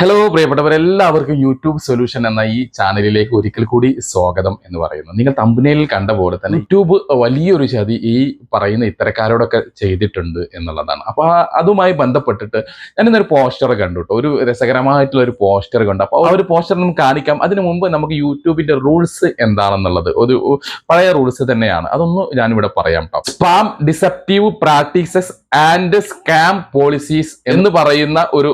Hello പ്രിയപ്പെട്ടവരെല്ലാവർക്കും YouTube solution എന്ന ഈ ചാനലിലേക്ക് ഒരിക്കൽ കൂടി സ്വാഗതം എന്ന് പറയുന്നു. നിങ്ങൾ തമ്പനയിലിൽ കണ്ട പോലെ തന്നെ യൂട്യൂബ് വലിയൊരു ചതി ഈ പറയുന്ന ഇത്തരക്കാരോടൊക്കെ ചെയ്തിട്ടുണ്ട് എന്നുള്ളതാണ്. അപ്പോൾ അതുമായി ബന്ധപ്പെട്ടിട്ട് ഞാൻ ഇന്നൊരു പോസ്റ്റർ കണ്ടു കേട്ടോ, ഒരു രസകരമായിട്ടുള്ള ഒരു പോസ്റ്റർ കണ്ടു. അപ്പോൾ ആ ഒരു പോസ്റ്റർ നമുക്ക് കാണിക്കാം. അതിനു മുമ്പ് നമുക്ക് യൂട്യൂബിന്റെ റൂൾസ് എന്താണെന്നുള്ളത് ഒരു പഴയ റൂൾസ് തന്നെയാണ്, അതൊന്നും ഞാനിവിടെ പറയാം കേട്ടോ. Spam deceptive practices and scam policies എന്ന് പറയുന്ന ഒരു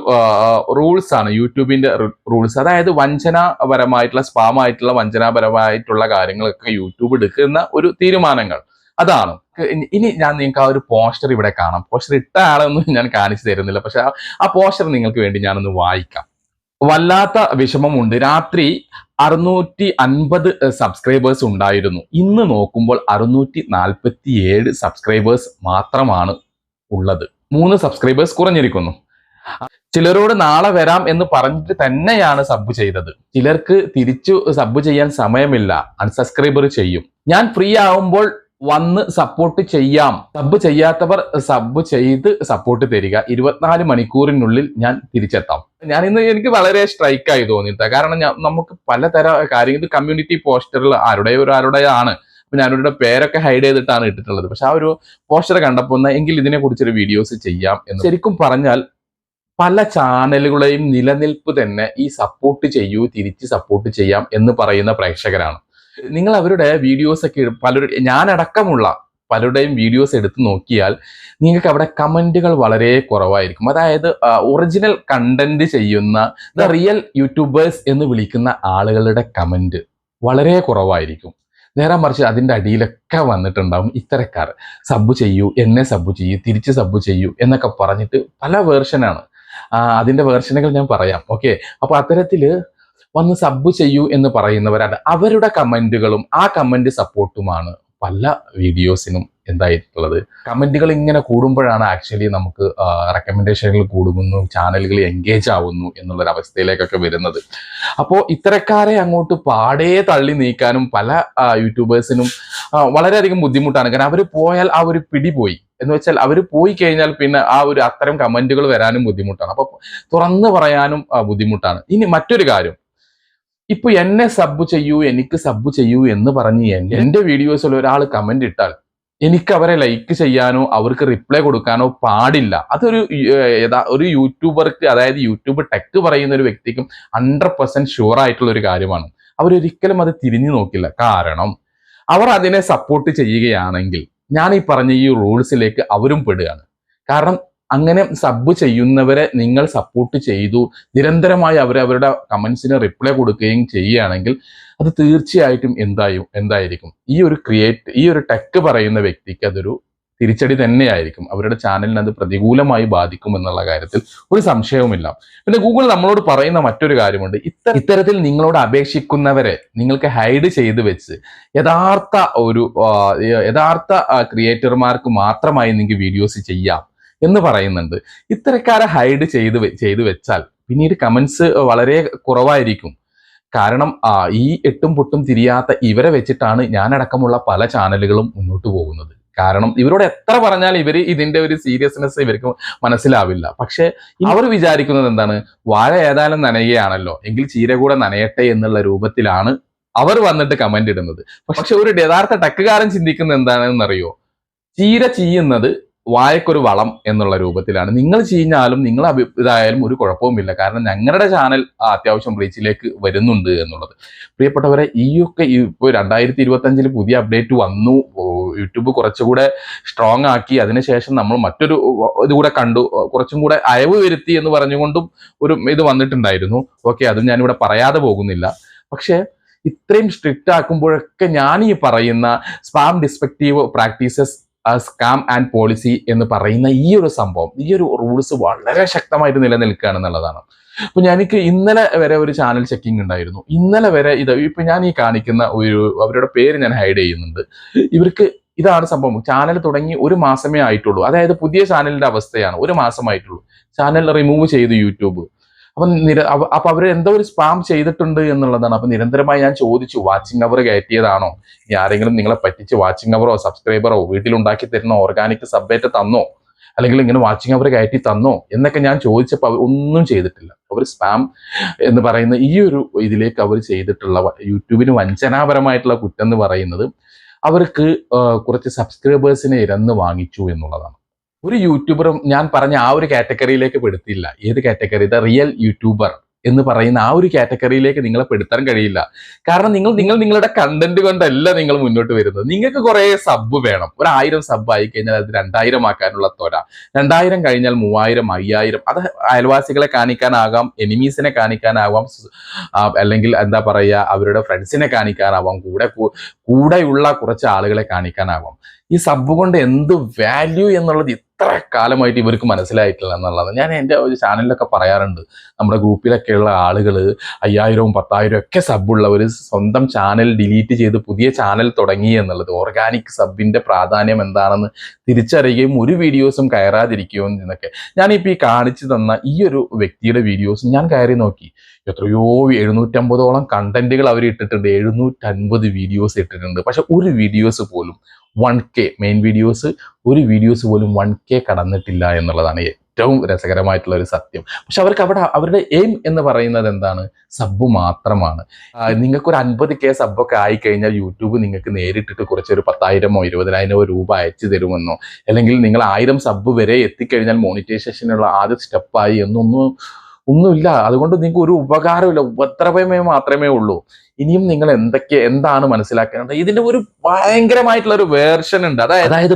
റൂൾസ് ആണ് യൂട്യൂബിന്റെ റൂൾസ്. അതായത് വഞ്ചനാപരമായിട്ടുള്ള സ്പാം ആയിട്ടുള്ള വഞ്ചനാപരമായിട്ടുള്ള കാര്യങ്ങളൊക്കെ യൂട്യൂബ് എടുക്കുന്ന ഒരു തീരുമാനങ്ങൾ അതാണ്. ഇനി ഞാൻ നിങ്ങൾക്ക് ആ ഒരു പോസ്റ്റർ ഇവിടെ കാണാം. പോസ്റ്റർ ഇട്ട ആളൊന്നും ഞാൻ കാണിച്ചു തരുന്നില്ല, പക്ഷെ ആ പോസ്റ്റർ നിങ്ങൾക്ക് വേണ്ടി ഞാനൊന്ന് വായിക്കാം. വല്ലാത്ത വിഷമമുണ്ട്. രാത്രി 650 സബ്സ്ക്രൈബേഴ്സ് ഉണ്ടായിരുന്നു. ഇന്ന് നോക്കുമ്പോൾ 647 സബ്സ്ക്രൈബേഴ്സ് മാത്രമാണ് ഉള്ളത്. 3 സബ്സ്ക്രൈബേഴ്സ് കുറഞ്ഞിരിക്കുന്നു. ചിലരോട് നാളെ വരാം എന്ന് പറഞ്ഞിട്ട് തന്നെയാണ് സബ് ചെയ്തത്. ചിലർക്ക് തിരിച്ചു സബ് ചെയ്യാൻ സമയമില്ല, അൺസബ്സ്ക്രൈബർ ചെയ്യും. ഞാൻ ഫ്രീ ആവുമ്പോൾ വന്ന് സപ്പോർട്ട് ചെയ്യാം. സബ് ചെയ്യാത്തവർ സബ് ചെയ്ത് സപ്പോർട്ട് തരിക. 24 മണിക്കൂറിനുള്ളിൽ ഞാൻ തിരിച്ചെത്താം. എനിക്ക് വളരെ സ്ട്രൈക്കായി തോന്നിയിട്ട. കാരണം നമുക്ക് പലതര കാര്യങ്ങൾ കമ്മ്യൂണിറ്റി പോസ്റ്ററിൽ ആരുടെയാണ്. ഞാനവരുടെ പേരൊക്കെ ഹൈഡ് ചെയ്തിട്ടാണ് ഇട്ടിട്ടുള്ളത്. പക്ഷെ ആ ഒരു പോസ്റ്റർ കണ്ടപ്പോൾ എങ്കിൽ ഇതിനെ കുറിച്ചൊരു വീഡിയോസ് ചെയ്യാം എന്ന്. ശരിക്കും പറഞ്ഞാൽ പല ചാനലുകളെയും നിലനിൽപ്പ് തന്നെ ഈ സപ്പോർട്ട് ചെയ്യൂ, തിരിച്ച് സപ്പോർട്ട് ചെയ്യാം എന്ന് പറയുന്ന പ്രേക്ഷകരാണ്. നിങ്ങൾ അവരുടെ വീഡിയോസ് ഒക്കെ ഞാനടക്കമുള്ള പലരുടെയും വീഡിയോസ് എടുത്ത് നോക്കിയാൽ നിങ്ങൾക്ക് അവിടെ കമന്റുകൾ വളരെ കുറവായിരിക്കും. അതായത് ഒറിജിനൽ കണ്ടന്റ് ചെയ്യുന്ന ദ റിയൽ യൂട്യൂബേഴ്സ് എന്ന് വിളിക്കുന്ന ആളുകളുടെ കമന്റ് വളരെ കുറവായിരിക്കും. നേരെ മറിച്ച് അതിൻ്റെ അടിയിലൊക്കെ വന്നിട്ടുണ്ടാവും ഇത്തരക്കാർ. സബ് ചെയ്യൂ, എന്നെ സബ് ചെയ്യൂ, തിരിച്ച് സബ് ചെയ്യൂ എന്നൊക്കെ പറഞ്ഞിട്ട് പല വേർഷനാണ്. അതിൻ്റെ വേർഷനുകൾ ഞാൻ പറയാം. ഓക്കെ, അപ്പോൾ അത്തരത്തില് വന്ന് സബ് ചെയ്യൂ എന്ന് പറയുന്നവരാണ്. അവരുടെ കമന്റുകളും ആ കമന്റ് സപ്പോർട്ടുമാണ് പല വീഡിയോസിനും എന്തായിട്ടുള്ളത്. കമന്റുകൾ ഇങ്ങനെ കൂടുമ്പോഴാണ് ആക്ച്വലി നമുക്ക് റെക്കമെൻഡേഷനുകൾ കൂടുന്നു, ചാനലുകൾ എൻഗേജ് ആവുന്നു എന്നുള്ളൊരു അവസ്ഥയിലേക്കൊക്കെ വരുന്നത്. അപ്പോൾ ഇത്തരക്കാരെ അങ്ങോട്ട് പാടേ തള്ളി നീക്കാനും പല യൂട്യൂബേഴ്സിനും വളരെയധികം ബുദ്ധിമുട്ടാണ്. കാരണം അവർ പോയാൽ ആ ഒരു പിടി പോയി എന്ന് വെച്ചാൽ അവർ പോയി കഴിഞ്ഞാൽ പിന്നെ ആ ഒരു അത്തരം കമന്റുകൾ വരാനും ബുദ്ധിമുട്ടാണ്. അപ്പൊ തുറന്നു പറയാനും ബുദ്ധിമുട്ടാണ്. ഇനി മറ്റൊരു കാര്യം, ഇപ്പൊ എന്നെ സബ് ചെയ്യൂ, എനിക്ക് സബ് ചെയ്യൂ എന്ന് പറഞ്ഞ് എന്റെ വീഡിയോസിൽ ഒരാൾ കമന്റ് ഇട്ടാൽ എനിക്ക് അവരെ ലൈക്ക് ചെയ്യാനോ അവർക്ക് റിപ്ലൈ കൊടുക്കാനോ പാടില്ല. അതൊരു ഒരു യൂട്യൂബർക്ക്, അതായത് യൂട്യൂബ് ടെക് പറയുന്ന ഒരു വ്യക്തിക്കും 100% ഷുവർ ആയിട്ടുള്ള ഒരു കാര്യമാണ്. അവരൊരിക്കലും അത് തിരിഞ്ഞു നോക്കില്ല. കാരണം അവർ അതിനെ സപ്പോർട്ട് ചെയ്യുകയാണെങ്കിൽ ഞാൻ ഈ പറഞ്ഞ ഈ റൂൾസിലേക്ക് അവരും പെടുകയാണ്. കാരണം അങ്ങനെ സബ് ചെയ്യുന്നവരെ നിങ്ങൾ സപ്പോർട്ട് ചെയ്തു, നിരന്തരമായി അവരുടെ കമന്റ്സിന് റിപ്ലൈ കൊടുക്കുകയും ചെയ്യുകയാണെങ്കിൽ അത് തീർച്ചയായിട്ടും എന്തായിരിക്കും ഈ ഒരു ടെക് പറയുന്ന വ്യക്തിക്ക് അതൊരു തിരിച്ചടി തന്നെയായിരിക്കും. അവരുടെ ചാനലിന് അത് പ്രതികൂലമായി ബാധിക്കും എന്നുള്ള കാര്യത്തിൽ ഒരു സംശയവുമില്ല. പിന്നെ ഗൂഗിൾ നമ്മളോട് പറയുന്ന മറ്റൊരു കാര്യമുണ്ട്. ഇത്തരത്തിൽ നിങ്ങളോട് അപേക്ഷിക്കുന്നവരെ നിങ്ങൾക്ക് ഹൈഡ് ചെയ്ത് വെച്ച് യഥാർത്ഥ ക്രിയേറ്റർമാർക്ക് മാത്രമായി നിങ്ങൾക്ക് വീഡിയോസ് ചെയ്യാം എന്ന് പറയുന്നുണ്ട്. ഇത്തരക്കാരെ ഹൈഡ് ചെയ്ത് വെച്ചാൽ പിന്നീട് കമന്റ്സ് വളരെ കുറവായിരിക്കും. കാരണം ഈ എട്ടും പൊട്ടും തിരിയാത്ത ഇവരെ വെച്ചിട്ടാണ് ഞാനടക്കമുള്ള പല ചാനലുകളും മുന്നോട്ട് പോകുന്നത്. കാരണം ഇവരോട് എത്ര പറഞ്ഞാൽ ഇതിന്റെ ഒരു സീരിയസ്നെസ് ഇവർക്ക് മനസ്സിലാവില്ല. പക്ഷെ അവർ വിചാരിക്കുന്നത് എന്താണ്, വാഴ ഏതായാലും നനയുകയാണല്ലോ, എങ്കിൽ ചീര കൂടെ നനയട്ടെ എന്നുള്ള രൂപത്തിലാണ് അവർ വന്നിട്ട് കമന്റ് ഇടുന്നത്. പക്ഷെ ഒരു യഥാർത്ഥ ടെക്കുകാരൻ ചിന്തിക്കുന്നത് എന്താണെന്നറിയോ, ചീര ചീയുന്നത് വായക്കൊരു വളം എന്നുള്ള രൂപത്തിലാണ്. നിങ്ങൾ ചീഞ്ഞാലും നിങ്ങൾ ഇതായാലും ഒരു കുഴപ്പവുമില്ല, കാരണം ഞങ്ങളുടെ ചാനൽ അത്യാവശ്യം റീച്ചിലേക്ക് വരുന്നുണ്ട് എന്നുള്ളത്. പ്രിയപ്പെട്ടവരെ, ഇപ്പോൾ 2025 പുതിയ അപ്ഡേറ്റ് വന്നു. യൂട്യൂബ് കുറച്ചുകൂടെ സ്ട്രോങ് ആക്കി. അതിനുശേഷം നമ്മൾ മറ്റൊരു ഇതുകൂടെ കണ്ടു, കുറച്ചും കൂടെ അയവ് വരുത്തി എന്ന് പറഞ്ഞുകൊണ്ടും ഒരു ഇത് വന്നിട്ടുണ്ടായിരുന്നു. ഓക്കെ, അതും ഞാനിവിടെ പറയാതെ പോകുന്നില്ല. പക്ഷേ ഇത്രയും സ്ട്രിക്റ്റ് ആക്കുമ്പോഴൊക്കെ ഞാൻ ഈ പറയുന്ന spam deceptive practices scam and policy എന്ന് പറയുന്ന ഈ ഒരു സംഭവം, ഈ ഒരു റൂൾസ് വളരെ ശക്തമായിട്ട് നിലനിൽക്കുകയാണെന്നുള്ളതാണ്. അപ്പൊ എനിക്ക് ഇന്നലെ വരെ ഒരു ചാനൽ ചെക്കിംഗ് ഉണ്ടായിരുന്നു. ഇന്നലെ വരെ ഇപ്പൊ ഞാൻ ഈ കാണിക്കുന്ന അവരുടെ പേര് ഞാൻ ഹൈഡ് ചെയ്യുന്നുണ്ട്. ഇവർക്ക് ഇതാണ് സംഭവം. ചാനൽ തുടങ്ങി 1 മാസമേ ആയിട്ടുള്ളൂ. അതായത് പുതിയ ചാനലിന്റെ അവസ്ഥയാണ്. 1 മാസമായിട്ടുള്ളൂ. ചാനൽ റിമൂവ് ചെയ്തു യൂട്യൂബ്. അപ്പൊ അവർ എന്തോ ഒരു സ്പാം ചെയ്തിട്ടുണ്ട് എന്നുള്ളതാണ്. അപ്പൊ നിരന്തരമായി ഞാൻ ചോദിച്ചു, വാച്ചിങ് അവർ കയറ്റിയതാണോ, ഇനി ആരെങ്കിലും നിങ്ങളെ പറ്റിച്ച് വാച്ചിങ് അവറോ സബ്സ്ക്രൈബറോ വീട്ടിലുണ്ടാക്കി തരുന്ന ഓർഗാനിക് സബ്ബേറ്റ് തന്നോ അല്ലെങ്കിൽ ഇങ്ങനെ വാച്ചിങ് അവർ കയറ്റി തന്നോ എന്നൊക്കെ ഞാൻ ചോദിച്ചപ്പോൾ അവർ ഒന്നും ചെയ്തിട്ടില്ല. അവർ സ്പാം എന്ന് പറയുന്ന ഈ ഒരു ഇതിലേക്ക് അവർ ചെയ്തിട്ടുള്ള യൂട്യൂബിന് വഞ്ചനാപരമായിട്ടുള്ള കുറ്റം എന്ന് പറയുന്നത് അവർക്ക് കുറച്ച് സബ്സ്ക്രൈബേഴ്സിനെ ഇരന്ന് വാങ്ങിച്ചു എന്നുള്ളതാണ്. ഒരു യൂട്യൂബറും ഞാൻ പറഞ്ഞ ആ ഒരു കാറ്റഗറിയിലേക്ക് പെടുത്തിയില്ല. ഏത് കാറ്റഗറി? ദ റിയൽ യൂട്യൂബർ എന്ന് പറയുന്ന ആ ഒരു കാറ്റഗറിയിലേക്ക് നിങ്ങളെ പെടുത്താൻ കഴിയില്ല. കാരണം നിങ്ങളുടെ കണ്ടന്റ് കൊണ്ടല്ല നിങ്ങൾ മുന്നോട്ട് വരുന്നത്. നിങ്ങൾക്ക് കുറെ സബ് വേണം. 1000 സബ് ആയി കഴിഞ്ഞാൽ അത് 2000 ആക്കാനുള്ള ത്വര, 2000 കഴിഞ്ഞാൽ 3000, 5000. അത് അയൽവാസികളെ കാണിക്കാനാകാം, എനിമീസിനെ കാണിക്കാനാവാം, അല്ലെങ്കിൽ എന്താ പറയുക, അവരുടെ ഫ്രണ്ട്സിനെ കാണിക്കാനാവാം, കൂടെയുള്ള കുറച്ച് ആളുകളെ കാണിക്കാനാവാം. ഈ സബ് കൊണ്ട് എന്ത് വാല്യൂ എന്നുള്ളത് ഇത്ര കാലമായിട്ട് ഇവർക്ക് മനസ്സിലായിട്ടില്ല എന്നുള്ളത് ഞാൻ എൻ്റെ ഒരു ചാനലിലൊക്കെ പറയാറുണ്ട്. നമ്മുടെ ഗ്രൂപ്പിലൊക്കെയുള്ള ആളുകൾ 5000, 10,000 ഒക്കെ സബ്ബുള്ളവർ സ്വന്തം ചാനൽ ഡിലീറ്റ് ചെയ്ത് പുതിയ ചാനൽ തുടങ്ങി എന്നുള്ളത് ഓർഗാനിക് സബിന്റെ പ്രാധാന്യം എന്താണെന്ന് തിരിച്ചറിയുകയും ഒരു വീഡിയോസും കയറാതിരിക്കുകയും എന്നൊക്കെ. ഞാനിപ്പോൾ ഈ കാണിച്ചു തന്ന ഈ ഒരു വ്യക്തിയുടെ വീഡിയോസ് ഞാൻ കയറി നോക്കി. എത്രയോ 750ഓളം കണ്ടന്റുകൾ അവർ ഇട്ടിട്ടുണ്ട്, 750 വീഡിയോസ് ഇട്ടിട്ടുണ്ട്. പക്ഷെ ഒരു വീഡിയോസ് പോലും 1K മെയിൻ വീഡിയോസ്, ഒരു വീഡിയോസ് പോലും 1K കടന്നിട്ടില്ല എന്നുള്ളതാണ് ഏറ്റവും രസകരമായിട്ടുള്ള ഒരു സത്യം. പക്ഷെ അവർക്ക് അവരുടെ എയിം എന്ന് പറയുന്നത് എന്താണ്? സബ്ബ് മാത്രമാണ്. നിങ്ങൾക്കൊരു 50K സബ്ബൊക്കെ ആയിക്കഴിഞ്ഞാൽ യൂട്യൂബ് നിങ്ങൾക്ക് നേരിട്ടിട്ട് കുറച്ചൊരു 10,000 20,000 രൂപ അയച്ചു തരുമെന്നോ, അല്ലെങ്കിൽ നിങ്ങൾ 1000 സബ്ബ് വരെ എത്തിക്കഴിഞ്ഞാൽ മോണിറ്റൈസേഷനുള്ള ആദ്യ സ്റ്റെപ്പായി ഒന്നുമില്ല. അതുകൊണ്ട് നിങ്ങൾക്ക് ഒരു ഉപകാരമില്ല, ഉപദ്രവമേ മാത്രമേ ഉള്ളൂ. ഇനിയും നിങ്ങൾ എന്താണ് മനസ്സിലാക്കേണ്ടത്? ഇതിന്റെ ഒരു ഭയങ്കരമായിട്ടുള്ള ഒരു വേർഷൻ ഉണ്ട്. അതായത്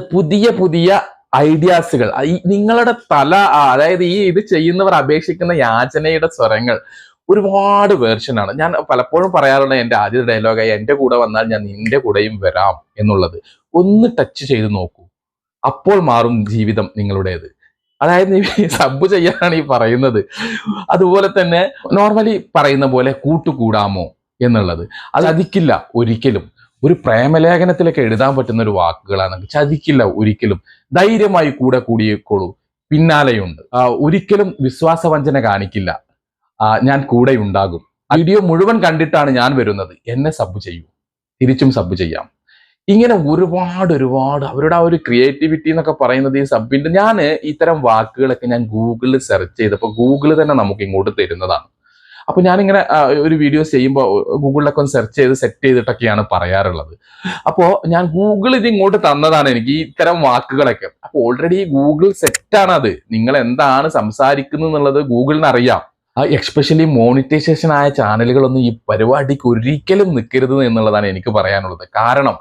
പുതിയ ഐഡിയാസുകൾ നിങ്ങളുടെ അതായത് ഇത് ചെയ്യുന്നവർ അപേക്ഷിക്കുന്ന യാചനയുടെ സ്വരങ്ങൾ ഒരുപാട് വേർഷനാണ്. ഞാൻ പലപ്പോഴും പറയാറുണ്ട്, എൻ്റെ ആദ്യ ഡയലോഗായി എൻ്റെ കൂടെ വന്നാൽ ഞാൻ നിന്റെ കൂടെയും വരാം എന്നുള്ളത്. ഒന്ന് ടച്ച് ചെയ്ത് നോക്കൂ, അപ്പോൾ മാറും ജീവിതം നിങ്ങളുടേത്. അതായത് സബ് ചെയ്യാനാണ് ഈ പറയുന്നത്. അതുപോലെ തന്നെ നോർമലി പറയുന്ന പോലെ കൂട്ടുകൂടാമോ എന്നുള്ളത് അത് ചതിക്കില്ല ഒരിക്കലും. ഒരു പ്രേമലേഖനത്തിലൊക്കെ എഴുതാൻ പറ്റുന്ന ഒരു വാക്കുകളാണ്. ചതിക്കില്ല ഒരിക്കലും. ധൈര്യമായി കൂടിയേക്കോളൂ, പിന്നാലെയുണ്ട്. ഒരിക്കലും വിശ്വാസവഞ്ചന കാണിക്കില്ല, ഞാൻ കൂടെ ഉണ്ടാകും. വീഡിയോ മുഴുവൻ കണ്ടിട്ടാണ് ഞാൻ വരുന്നത്, എന്നെ സബ് ചെയ്യൂ, തിരിച്ചും സബ് ചെയ്യാം. ഇങ്ങനെ ഒരുപാട് അവരുടെ ആ ഒരു ക്രിയേറ്റിവിറ്റി എന്നൊക്കെ പറയുന്നത് ഈ സബിന്റെ. ഞാൻ ഇത്തരം വാക്കുകളൊക്കെ ഞാൻ ഗൂഗിളിൽ സെർച്ച് ചെയ്തപ്പോൾ ഗൂഗിൾ തന്നെ നമുക്ക് ഇങ്ങോട്ട് തരുന്നതാണ്. അപ്പൊ ഞാനിങ്ങനെ ഒരു വീഡിയോസ് ചെയ്യുമ്പോൾ ഗൂഗിളിലൊക്കെ ഒന്ന് സെർച്ച് ചെയ്ത് സെറ്റ് ചെയ്തിട്ടൊക്കെയാണ് പറയാറുള്ളത്. അപ്പോൾ ഞാൻ ഗൂഗിൾ ഇത് ഇങ്ങോട്ട് തന്നതാണ് എനിക്ക് ഇത്തരം വാക്കുകളൊക്കെ. അപ്പൊ ഓൾറെഡി ഗൂഗിൾ സെറ്റാണ് അത്. നിങ്ങൾ എന്താണ് സംസാരിക്കുന്നത് എന്നുള്ളത് ഗൂഗിളിന് അറിയാം. എക്സ്പെഷ്യലി മോണിറ്റൈസേഷൻ ആയ ചാനലുകളൊന്നും ഈ പരിപാടിക്ക് ഒരിക്കലും നിൽക്കരുത് എന്നുള്ളതാണ് എനിക്ക് പറയാനുള്ളത്. കാരണം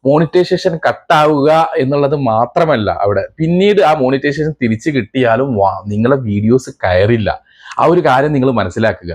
മോണിറ്റൈസേഷൻ കട്ടാവുക എന്നുള്ളത് മാത്രമല്ല, അവിടെ പിന്നീട് ആ മോണിറ്റൈസേഷൻ തിരിച്ചു കിട്ടിയാലും നിങ്ങളെ വീഡിയോസ് കയറില്ല. ആ ഒരു കാര്യം നിങ്ങൾ മനസ്സിലാക്കുക.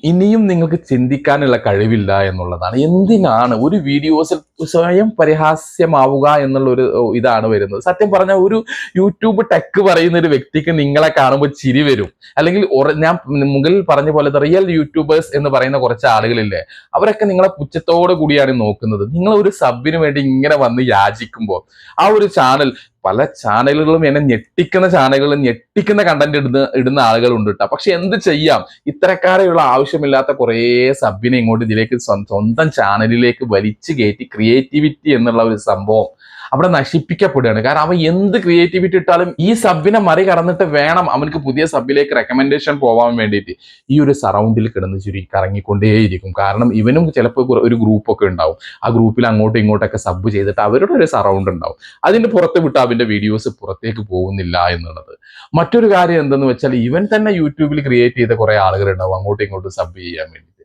ഇനിയും നിങ്ങൾക്ക് ചിന്തിക്കാനുള്ള കഴിവില്ല എന്നുള്ളതാണ്. എന്തിനാണ് ഒരു വീഡിയോസിൽ സ്വയം പരിഹാസ്യമാവുക എന്നുള്ള ഒരു ഇതാണ് വരുന്നത്. സത്യം പറഞ്ഞാൽ ഒരു യൂട്യൂബ് ടെക് പറയുന്ന ഒരു വ്യക്തിക്ക് നിങ്ങളെ കാണുമ്പോൾ ചിരി വരും. അല്ലെങ്കിൽ ഞാൻ മുകളിൽ പറഞ്ഞ പോലെ റിയൽ യൂട്യൂബേഴ്സ് എന്ന് പറയുന്ന കുറച്ച് ആളുകളില്ലേ, അവരൊക്കെ നിങ്ങളെ പുച്ഛത്തോടു കൂടിയാണ് നോക്കുന്നത്. നിങ്ങൾ ഒരു സബിന് വേണ്ടി ഇങ്ങനെ വന്ന് യാചിക്കുമ്പോൾ ആ ഒരു ചാനൽ, പല ചാനലുകളും എന്നെ ഞെട്ടിക്കുന്ന കണ്ടന്റ് ഇടുന്ന ആളുകളുണ്ട് കേട്ടോ. പക്ഷെ എന്ത് ചെയ്യാം, ഇത്തരക്കാരെയുള്ള ആവശ്യമില്ലാത്ത കുറേ സബിനെ ഇങ്ങോട്ട് ഇതിലേക്ക് സ്വന്തം ചാനലിലേക്ക് വലിച്ചു കയറ്റി ക്രിയേറ്റിവിറ്റി എന്നുള്ള ഒരു സംഭവം അവിടെ നശിപ്പിക്കപ്പെടുകയാണ്. കാരണം അവൻ എന്ത് ക്രിയേറ്റിവിറ്റി ഇട്ടാലും ഈ സബിനെ മറികടന്നിട്ട് വേണം അവനക്ക് പുതിയ സബിലേക്ക് റെക്കമെൻഡേഷൻ പോവാൻ വേണ്ടിയിട്ട് ഈ ഒരു സറൗണ്ടിൽ കിടന്ന് കറങ്ങിക്കൊണ്ടേയിരിക്കും. കാരണം ഇവനും ചിലപ്പോൾ ഒരു ഗ്രൂപ്പൊക്കെ ഉണ്ടാവും, ആ ഗ്രൂപ്പിൽ അങ്ങോട്ടും ഇങ്ങോട്ടൊക്കെ സബ് ചെയ്തിട്ട് അവരുടെ ഒരു സറൗണ്ട് ഉണ്ടാവും. അതിന്റെ പുറത്ത് വിട്ട് അവന്റെ വീഡിയോസ് പുറത്തേക്ക് പോകുന്നില്ല എന്നുള്ളത്. മറ്റൊരു കാര്യം എന്തെന്ന് വെച്ചാൽ, ഇവൻ തന്നെ യൂട്യൂബിൽ ക്രിയേറ്റ് ചെയ്ത കുറെ ആളുകളുണ്ടാവും അങ്ങോട്ടും ഇങ്ങോട്ടും സബ് ചെയ്യാൻ വേണ്ടിയിട്ട്.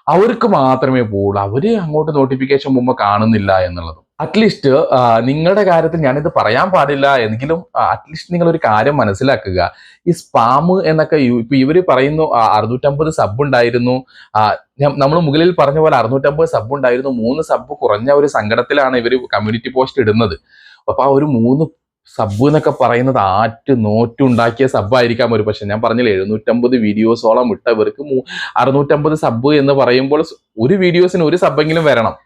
അവർക്ക് മാത്രമേ പോകുള്ളൂ, അവര് അങ്ങോട്ട് നോട്ടിഫിക്കേഷൻ പോകുമ്പോൾ കാണുന്നില്ല എന്നുള്ളതും. അറ്റ്ലീസ്റ്റ് നിങ്ങളുടെ കാര്യത്തിൽ ഞാനിത് പറയാൻ പാടില്ല എങ്കിലും അറ്റ്ലീസ്റ്റ് നിങ്ങൾ ഒരു കാര്യം മനസ്സിലാക്കുക. ഈ സ്പാം എന്നൊക്കെ ഇപ്പൊ ഇവര് പറയുന്നു 650 സബ് ഉണ്ടായിരുന്നു, നമ്മൾ മുകളിൽ പറഞ്ഞ പോലെ 650 സബ് ഉണ്ടായിരുന്നു, 3 സബ് കുറഞ്ഞ ഒരു സങ്കടത്തിലാണ് ഇവര് കമ്മ്യൂണിറ്റി പോസ്റ്റ് ഇടുന്നത്. അപ്പൊ ആ ഒരു 3 സബ് എന്നൊക്കെ പറയുന്നത് നോറ്റുണ്ടാക്കിയ സബ്ബായിരിക്കാം ഒരു പക്ഷെ. ഞാൻ പറഞ്ഞില്ല 750 വീഡിയോസോളം ഇട്ടവർക്ക് 650 സബ് എന്ന് പറയുമ്പോൾ ഒരു വീഡിയോസിന് ഒരു സബ്ബെങ്കിലും വരണം.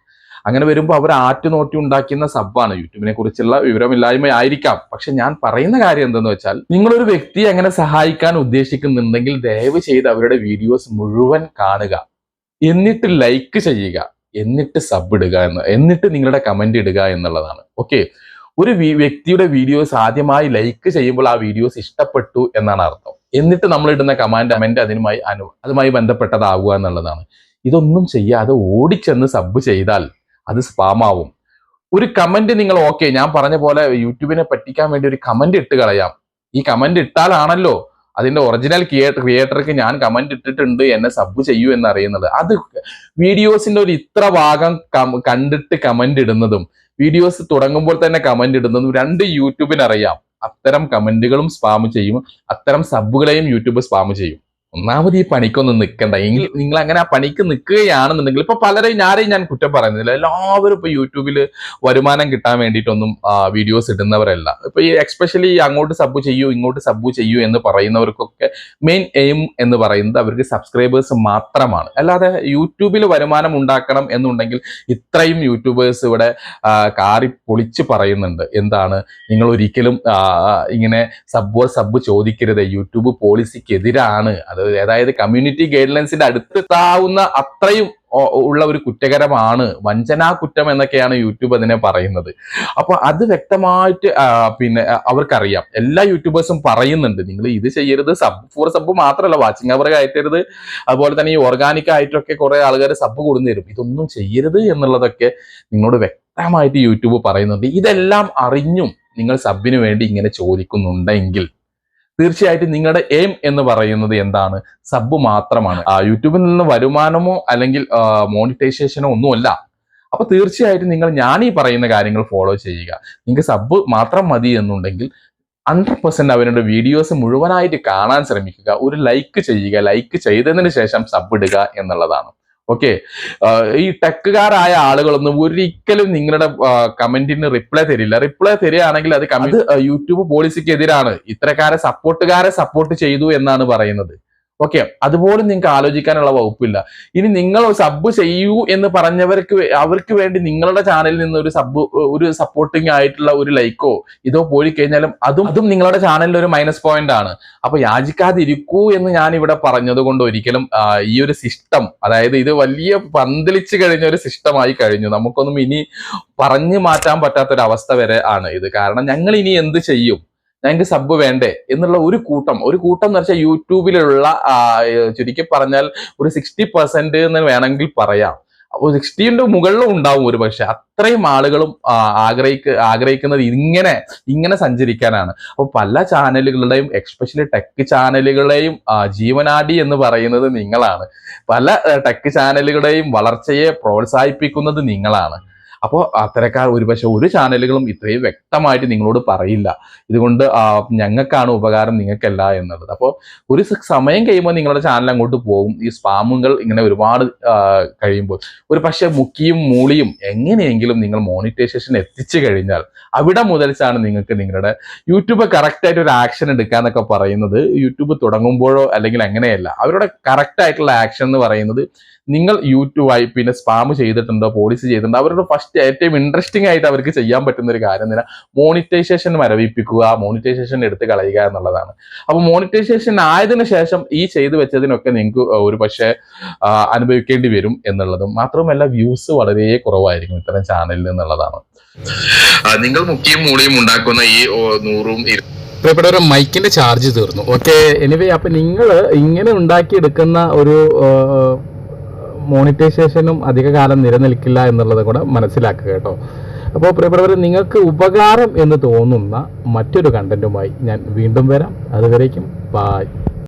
അങ്ങനെ വരുമ്പോൾ അവർ നോറ്റി ഉണ്ടാക്കുന്ന സബ്ബാണ്. യൂട്യൂബിനെ കുറിച്ചുള്ള വിവരമില്ലായ്മ ആയിരിക്കാം. പക്ഷെ ഞാൻ പറയുന്ന കാര്യം എന്തെന്ന് വെച്ചാൽ, നിങ്ങളൊരു വ്യക്തിയെ അങ്ങനെ സഹായിക്കാൻ ഉദ്ദേശിക്കുന്നുണ്ടെങ്കിൽ ദയവ് ചെയ്ത് അവരുടെ വീഡിയോസ് മുഴുവൻ കാണുക, എന്നിട്ട് ലൈക്ക് ചെയ്യുക, എന്നിട്ട് സബ് ഇടുക എന്നിട്ട് നിങ്ങളുടെ കമന്റ് ഇടുക എന്നുള്ളതാണ്. ഓക്കെ, ഒരു വ്യക്തിയുടെ വീഡിയോസ് ആദ്യമായി ലൈക്ക് ചെയ്യുമ്പോൾ ആ വീഡിയോസ് ഇഷ്ടപ്പെട്ടു എന്നാണ് അർത്ഥം. എന്നിട്ട് നമ്മൾ ഇടുന്ന കമന്റ് അതുമായി ബന്ധപ്പെട്ടതാവുക എന്നുള്ളതാണ്. ഇതൊന്നും ചെയ്യാതെ ഓടിച്ചെന്ന് സബ് ചെയ്താൽ അത് സ്പാം ആവും. ഒരു കമന്റ് നിങ്ങൾ ഞാൻ പറഞ്ഞ പോലെ യൂട്യൂബിനെ പറ്റിക്കാൻ വേണ്ടി ഒരു കമന്റ് ഇട്ട് കളയാം. ഈ കമന്റ് ഇട്ടാലാണല്ലോ അതിന്റെ ഒറിജിനൽ ക്രിയേറ്റർക്ക് ഞാൻ കമന്റ് ഇട്ടിട്ടുണ്ട് എന്നെ സബ് ചെയ്യൂ എന്നറിയുന്നത്. അത് വീഡിയോസിന്റെ ഒരു ഇത്ര ഭാഗം കണ്ടിട്ട് കമന്റ് ഇടുന്നതും വീഡിയോസ് തുടങ്ങുമ്പോൾ തന്നെ കമന്റ് ഇടുന്നതും രണ്ട് യൂട്യൂബിനറിയാം. അത്തരം കമന്റുകളും സ്പാം ചെയ്യും, അത്തരം സബുകളെയും യൂട്യൂബ് സ്പാം ചെയ്യും. ഒന്നാമത് ഈ പണിക്കൊന്നും നിൽക്കണ്ട. നിങ്ങൾ അങ്ങനെ ആ പണിക്ക് നിൽക്കുകയാണെന്നുണ്ടെങ്കിൽ ഇപ്പൊ ആരെയും ഞാൻ കുറ്റം പറയുന്നില്ല. എല്ലാവരും ഇപ്പൊ യൂട്യൂബിൽ വരുമാനം കിട്ടാൻ വേണ്ടിയിട്ടൊന്നും വീഡിയോസ് ഇടുന്നവരല്ല. ഇപ്പൊ ഈ എക്സ്പെഷ്യലി അങ്ങോട്ട് സബ് ചെയ്യൂ ഇങ്ങോട്ട് സബ് ചെയ്യൂ എന്ന് പറയുന്നവർക്കൊക്കെ മെയിൻ എയിം എന്ന് പറയുന്നത് അവർക്ക് സബ്സ്ക്രൈബേഴ്സ് മാത്രമാണ്. അല്ലാതെ യൂട്യൂബിൽ വരുമാനം ഉണ്ടാക്കണം എന്നുണ്ടെങ്കിൽ ഇത്രയും യൂട്യൂബേഴ്സ് ഇവിടെ കാറി പൊളിച്ച് പറയുന്നുണ്ട്. എന്താണ്, നിങ്ങൾ ഒരിക്കലും ഇങ്ങനെ സബ് ചോദിക്കരുത്, യൂട്യൂബ് പോളിസിക്കെതിരാണ്. അതായത് കമ്മ്യൂണിറ്റി ഗൈഡ്ലൈൻസിന്റെ അടുത്തെത്താവുന്ന അത്രയും ഉള്ള ഒരു കുറ്റകരമാണ്, വഞ്ചനാ കുറ്റം എന്നൊക്കെയാണ് യൂട്യൂബ് അതിനെ പറയുന്നത്. അപ്പൊ അത് വ്യക്തമായിട്ട് അവർക്കറിയാം. എല്ലാ യൂട്യൂബേഴ്സും പറയുന്നുണ്ട് നിങ്ങൾ ഇത് ചെയ്യരുത്. സബ് മാത്രമല്ല, വാച്ചിങ് അവർ കയറ്റരുത്. അതുപോലെ തന്നെ ഈ ഓർഗാനിക് ആയിട്ടൊക്കെ കുറെ ആളുകൾ സബ് കൊടുന്നു തരും. ഇതൊന്നും ചെയ്യരുത് എന്നുള്ളതൊക്കെ നിങ്ങളോട് വ്യക്തമായിട്ട് യൂട്യൂബ് പറയുന്നുണ്ട്. ഇതെല്ലാം അറിഞ്ഞും നിങ്ങൾ സബിന് വേണ്ടി ഇങ്ങനെ ചോദിക്കുന്നുണ്ടെങ്കിൽ തീർച്ചയായിട്ടും നിങ്ങളുടെ എയിം എന്ന് പറയുന്നത് എന്താണ്? സബ് മാത്രമാണ്. യൂട്യൂബിൽ നിന്ന് വരുമാനമോ അല്ലെങ്കിൽ മോണിറ്റൈസേഷനോ ഒന്നുമല്ല. അപ്പൊ തീർച്ചയായിട്ടും ഞാൻ ഈ പറയുന്ന കാര്യങ്ങൾ ഫോളോ ചെയ്യുക. നിങ്ങൾക്ക് സബ് മാത്രം മതി എന്നുണ്ടെങ്കിൽ 100% അവരുടെ വീഡിയോസ് മുഴുവനായിട്ട് കാണാൻ ശ്രമിക്കുക. ഒരു ലൈക്ക് ചെയ്യുക. ലൈക്ക് ചെയ്തതിന് ശേഷം സബ് ഇടുക എന്നുള്ളതാണ്. ഓക്കെ, ഈ ടെക്കുകാരായ ആളുകളൊന്നും ഒരിക്കലും നിങ്ങളുടെ കമന്റിന് റിപ്ലൈ തരില്ല. റിപ്ലൈ തരികയാണെങ്കിൽ അത് യൂട്യൂബ് പോളിസിക്ക് എതിരാണ്. ഇത്തരക്കാരെ സപ്പോർട്ട് ചെയ്തു എന്നാണ് പറയുന്നത്. ഓക്കെ, അതുപോലും നിങ്ങൾക്ക് ആലോചിക്കാനുള്ള വകുപ്പില്ല. ഇനി നിങ്ങൾ സബ് ചെയ്യൂ എന്ന് അവർക്ക് വേണ്ടി നിങ്ങളുടെ ചാനലിൽ നിന്ന് ഒരു സപ്പോർട്ടിങ് ആയിട്ടുള്ള ഒരു ലൈക്കോ ഇതോ പോയി കഴിഞ്ഞാലും അതും നിങ്ങളുടെ ചാനലിൽ ഒരു മൈനസ് പോയിന്റ് ആണ്. അപ്പൊ യാചിക്കാതിരിക്കൂ എന്ന് ഞാൻ ഇവിടെ പറഞ്ഞത് കൊണ്ട് ഒരിക്കലും ഈ ഒരു സിസ്റ്റം, അതായത് ഇത് വലിയ പന്തലിച്ച് കഴിഞ്ഞ ഒരു സിസ്റ്റമായി കഴിഞ്ഞു. നമുക്കൊന്നും ഇനി പറഞ്ഞു മാറ്റാൻ പറ്റാത്തൊരവസ്ഥ വരെ ആണ് ഇത്. കാരണം ഞങ്ങൾ ഇനി എന്ത് ചെയ്യും, ഞങ്ങൾക്ക് സബ് വേണ്ടേ എന്നുള്ള ഒരു കൂട്ടം എന്ന് വെച്ചാൽ യൂട്യൂബിലുള്ള ചുരുക്കി പറഞ്ഞാൽ ഒരു 60% എന്ന് വേണമെങ്കിൽ പറയാം. അപ്പോൾ 60ന്റെ മുകളിലും ഉണ്ടാവും ഒരു പക്ഷെ. അത്രയും ആളുകളും ആഗ്രഹിക്കുന്നത് ഇങ്ങനെ സഞ്ചരിക്കാനാണ്. അപ്പോൾ പല ചാനലുകളുടെയും എക്സ്പെഷ്യലി ടെക് ചാനലുകളെയും ജീവനാടി എന്ന് പറയുന്നത് നിങ്ങളാണ്. പല ടെക് ചാനലുകളുടെയും വളർച്ചയെ പ്രോത്സാഹിപ്പിക്കുന്നത് നിങ്ങളാണ്. അപ്പോൾ അത്തരക്കാർ ഒരുപക്ഷെ ഒരു ചാനലുകളും ഇത്രയും വ്യക്തമായിട്ട് നിങ്ങളോട് പറയില്ല. ഇതുകൊണ്ട് ഞങ്ങൾക്കാണ് ഉപകാരം, നിങ്ങൾക്കല്ല എന്നുള്ളത്. അപ്പോൾ ഒരു സമയം കഴിയുമ്പോൾ നിങ്ങളുടെ ചാനൽ അങ്ങോട്ട് പോകും. ഈ സ്പാമുകൾ ഇങ്ങനെ ഒരുപാട് കഴിയുമ്പോൾ ഒരു പക്ഷെ മുക്കിയും മൂളിയും എങ്ങനെയെങ്കിലും നിങ്ങൾ മോണിറ്റൈസേഷൻ എത്തിച്ചു കഴിഞ്ഞാൽ അവിടെ മുതൽച്ചാണ് നിങ്ങൾക്ക് നിങ്ങളുടെ യൂട്യൂബ് കറക്റ്റായിട്ട് ഒരു ആക്ഷൻ എടുക്കാന്നൊക്കെ പറയുന്നത്. യൂട്യൂബ് തുടങ്ങുമ്പോഴോ അല്ലെങ്കിൽ അങ്ങനെയല്ല. അവരുടെ കറക്റ്റ് ആയിട്ടുള്ള ആക്ഷൻ എന്ന് പറയുന്നത് നിങ്ങൾ യൂട്യൂബായി സ്പാം ചെയ്തിട്ടുണ്ടോ, പോളിസി ചെയ്തിട്ടുണ്ടോ, അവരുടെ ഫസ്റ്റ് ഏറ്റവും ഇൻട്രസ്റ്റിംഗ് ആയിട്ട് അവർക്ക് ചെയ്യാൻ പറ്റുന്ന ഒരു കാര്യം തന്നെ മോണിറ്റൈസേഷൻ മരവിപ്പിക്കുക, മോണിറ്റൈസേഷൻ എടുത്ത് കളയുക എന്നുള്ളതാണ്. അപ്പൊ മോണിറ്റൈസേഷൻ ആയതിനു ശേഷം ഈ ചെയ്തു വെച്ചതിനൊക്കെ നിങ്ങൾക്ക് ഒരു പക്ഷേ അനുഭവിക്കേണ്ടി വരും എന്നുള്ളതും മാത്രമല്ല വ്യൂസ് വളരെ കുറവായിരിക്കും ഇത്തരം ചാനലിൽ എന്നുള്ളതാണ്. നിങ്ങൾ മുക്കിയും മൂളിയും ഉണ്ടാക്കുന്ന ഈ 100ഉം പ്രിയപ്പെട്ടവരെ, മൈക്കിന്റെ ചാർജ് തീർന്നു. ഓക്കെ, എനിവേ അപ്പൊ നിങ്ങൾ ഇങ്ങനെ ഉണ്ടാക്കിയെടുക്കുന്ന ഒരു മോണിറ്റൈസേഷനും അധികകാലം നിലനിൽക്കില്ല എന്നുള്ളത് കൂടെ മനസ്സിലാക്കുക കേട്ടോ. അപ്പോൾ പ്രിയപ്പെട്ടവർ, നിങ്ങൾക്ക് ഉപകാരം എന്ന് തോന്നുന്ന മറ്റൊരു കണ്ടന്റുമായി ഞാൻ വീണ്ടും വരാം. അതുവരേക്കും ബൈ.